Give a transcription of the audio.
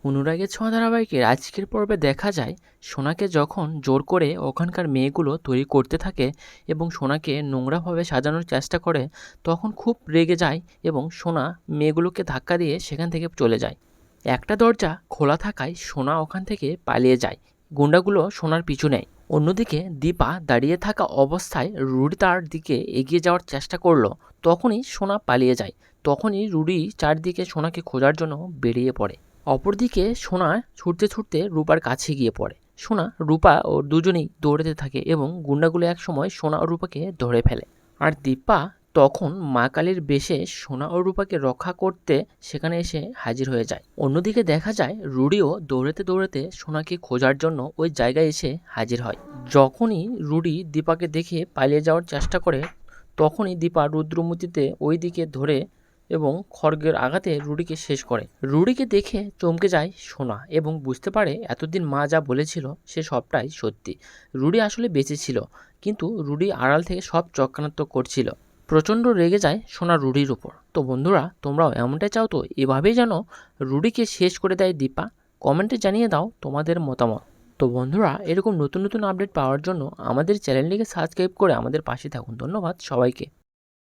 অনুরাগের ছোঁয়া ধারাবাহিকের আজকের পর্বে দেখা যায় সোনাকে যখন জোর করে ওখানকার মেয়েগুলো তৈরি করতে থাকে এবং সোনাকে নোংরাভাবে সাজানোর চেষ্টা করে, তখন খুব রেগে যায় এবং সোনা মেয়েগুলোকে ধাক্কা দিয়ে সেখান থেকে চলে যায়। একটা দরজা খোলা থাকায় সোনা ওখান থেকে পালিয়ে যায়। গুন্ডাগুলো সোনার পিছু নেয়। অন্যদিকে দীপা দাঁড়িয়ে থাকা অবস্থায় রুডি তার দিকে এগিয়ে যাওয়ার চেষ্টা করলো। তখনই সোনা পালিয়ে যায়। তখনই রুডি চারদিকে সোনাকে খোঁজার জন্য বেরিয়ে পড়ে। অপরদিকে সোনা ছুটতে ছুটতে রূপার কাছে গিয়ে পড়ে। সোনা রূপা ও দুজনেই দৌড়াতে থাকে এবং গুন্ডাগুলো একসময় সোনা ও রূপাকে ধরে ফেলে। আর দীপা তখন মা কালীর বেশে সোনা ও রূপাকে রক্ষা করতে সেখানে এসে হাজির হয়ে যায়। অন্যদিকে দেখা যায় রুডিও দৌড়াতে দৌড়াতে সোনাকে খোঁজার জন্য ওই জায়গায় এসে হাজির হয়। যখনই রুডি দীপাকে দেখে পালিয়ে যাওয়ার চেষ্টা করে, তখনই দীপা রুদ্রমূর্তিতে ওই দিকে ধরে এবং খড়গের আঘাতে রুডিকে শেষ করে। রুডিকে দেখে চমকে যায় সোনা এবং বুঝতে পারে এতদিন মা যা বলেছিল সে সবটাই সত্যি। রুডি আসলে বেঁচে ছিল, কিন্তু রুডি আড়াল থেকে সব চক্রান্ত করছিল। প্রচণ্ড রেগে যায় সোনা রুডির উপর। তো বন্ধুরা, তোমরাও এমনটাই চাও তো এভাবেই যেন রুডিকে শেষ করে দেয় দীপা? কমেন্টে জানিয়ে দাও তোমাদের মতামত। তো বন্ধুরা, এরকম নতুন নতুন আপডেট পাওয়ার জন্য আমাদের চ্যানেলটিকে সাবস্ক্রাইব করে আমাদের পাশে থাকুন। ধন্যবাদ সবাইকে।